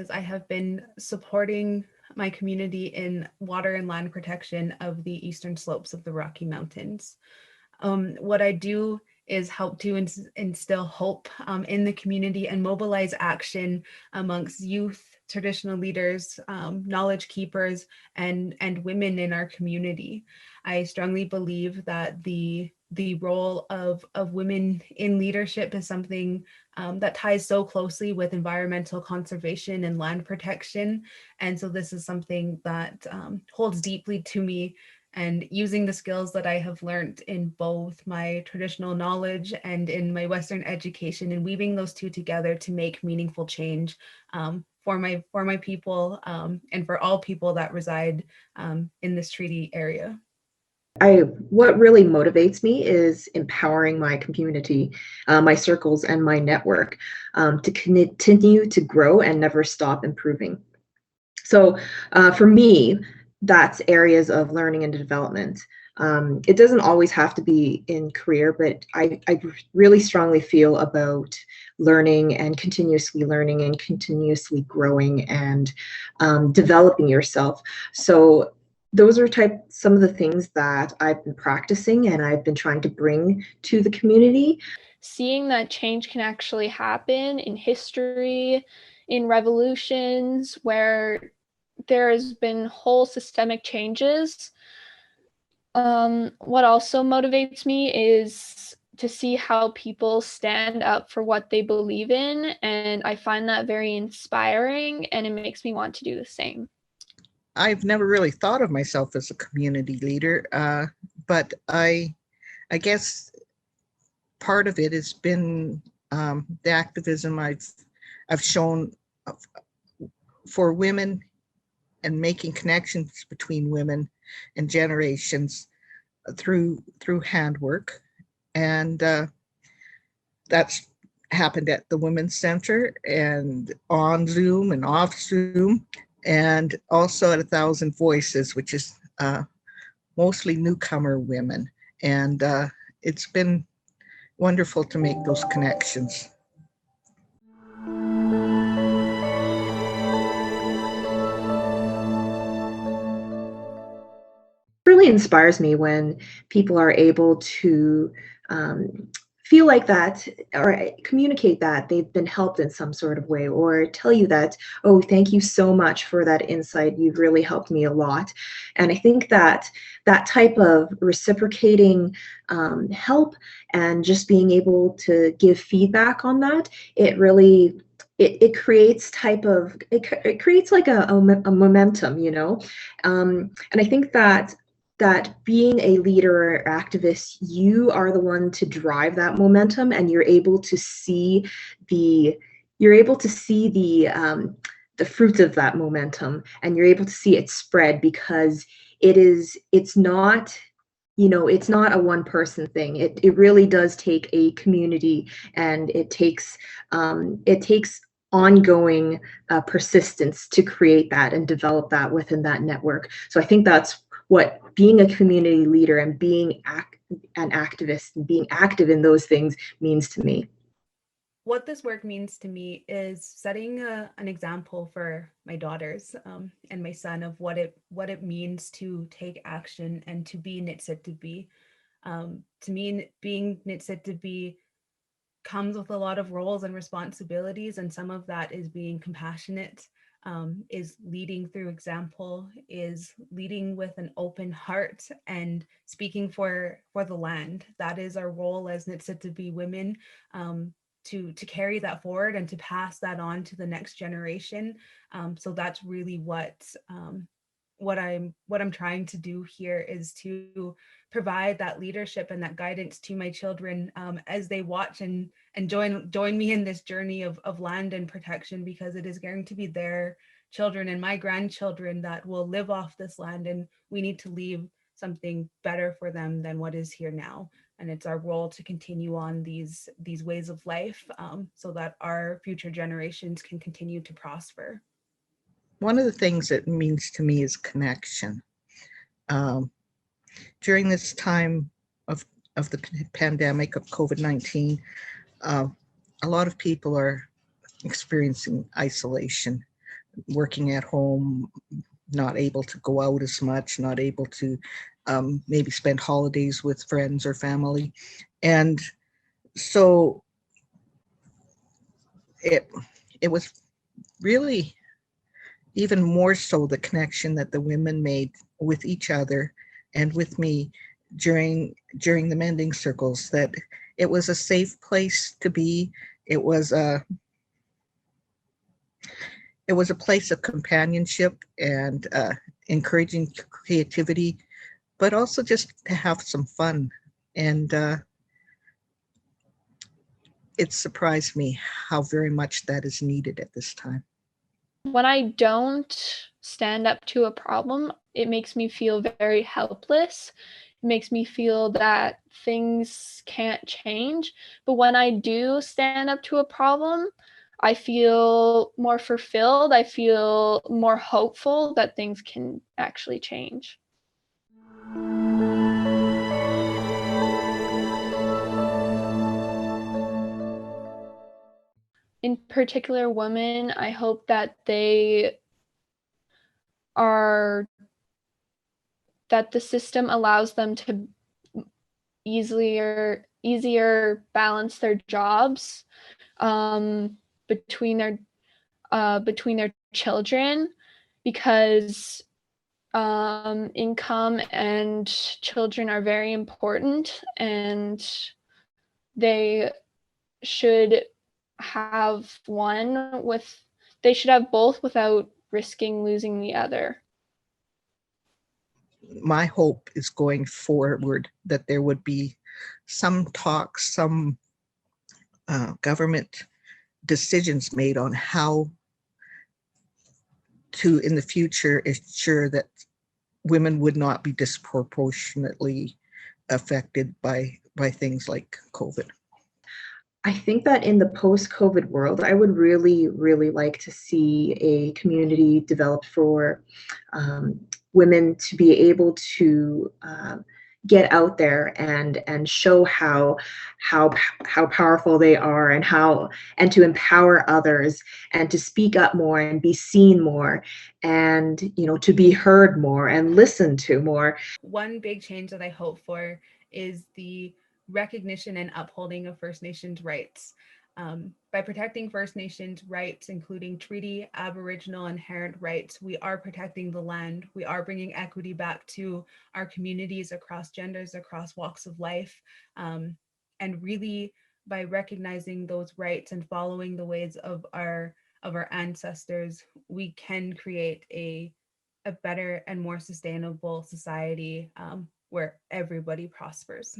because I have been supporting my community in water and land protection of the eastern slopes of the Rocky Mountains. What I do is help to instill hope in the community and mobilize action amongst youth, traditional leaders, knowledge keepers, and women in our community. I strongly believe that the role of women in leadership is something that ties so closely with environmental conservation and land protection. And so this is something that holds deeply to me, and using the skills that I have learned in both my traditional knowledge and in my Western education, and weaving those two together to make meaningful change for my people and for all people that reside in this treaty area. What really motivates me is empowering my community, my circles, and my network to continue to grow and never stop improving. So for me, that's areas of learning and development. It doesn't always have to be in career, but I really strongly feel about learning and continuously growing and developing yourself. So those are some of the things that I've been practicing and I've been trying to bring to the community. Seeing that change can actually happen in history, in revolutions, where there has been whole systemic changes. What also motivates me is to see how people stand up for what they believe in, and I find that very inspiring, and it makes me want to do the same. I've never really thought of myself as a community leader, but I guess part of it has been the activism I've shown for women and making connections between women and generations through handwork, and that's happened at the Women's Center and on Zoom and off Zoom, and also at 1,000 Voices, which is mostly newcomer women, and it's been wonderful to make those connections. Really inspires me when people are able to feel like that or communicate that they've been helped in some sort of way, or tell you that, oh, thank you so much for that insight, you've really helped me a lot. And I think that that type of reciprocating help and just being able to give feedback on that, it really it creates it creates like a momentum, you know. And I think that being a leader or activist, you are the one to drive that momentum, and you're able to see the fruits of that momentum, and you're able to see it spread, because it's not, you know, it's not a one person thing. It really does take a community, and it takes ongoing persistence to create that and develop that within that network. So I think that's what being a community leader and being an activist and being active in those things means to me. What this work means to me is setting an example for my daughters and my son of what it means to take action and to be niitsitapi. To me, being niitsitapi comes with a lot of roles and responsibilities, and some of that is being compassionate, is leading through example, is leading with an open heart and speaking for the land. That is our role as niitsitapi women, to carry that forward and to pass that on to the next generation. So that's really what I'm trying to do here, is to provide that leadership and that guidance to my children as they watch and join me in this journey of land and protection, because it is going to be their children and my grandchildren that will live off this land, and we need to leave something better for them than what is here now. And it's our role to continue on these ways of life so that our future generations can continue to prosper. One of the things it means to me is connection. During this time of the pandemic of COVID-19, a lot of people are experiencing isolation. working at home, not able to go out as much, not able to maybe spend holidays with friends or family. And so it was really even more so the connection that the women made with each other and with me during the mending circles, that it was a safe place to be. It was a place of companionship and encouraging creativity, but also just to have some fun. And it surprised me how very much that is needed at this time. When I don't stand up to a problem, it makes me feel very helpless. It makes me feel that things can't change. But when I do stand up to a problem, I feel more fulfilled. I feel more hopeful that things can actually change. In particular, women, I hope that the system allows them to easier balance their jobs between their children, because income and children are very important, and they should have both without risking losing the other. My hope is going forward that there would be some talks, some government decisions made on how to, in the future, ensure that women would not be disproportionately affected by things like COVID. I think that in the post-COVID world, I would really, really like to see a community developed for women to be able to get out there and show how powerful they are, and to empower others, and to speak up more and be seen more, and to be heard more and listened to more. One big change that I hope for is the recognition and upholding of First Nations rights. By protecting First Nations rights, including treaty, Aboriginal, inherent rights, we are protecting the land. We are bringing equity back to our communities across genders, across walks of life. And really, by recognizing those rights and following the ways of our ancestors, we can create a better and more sustainable society where everybody prospers.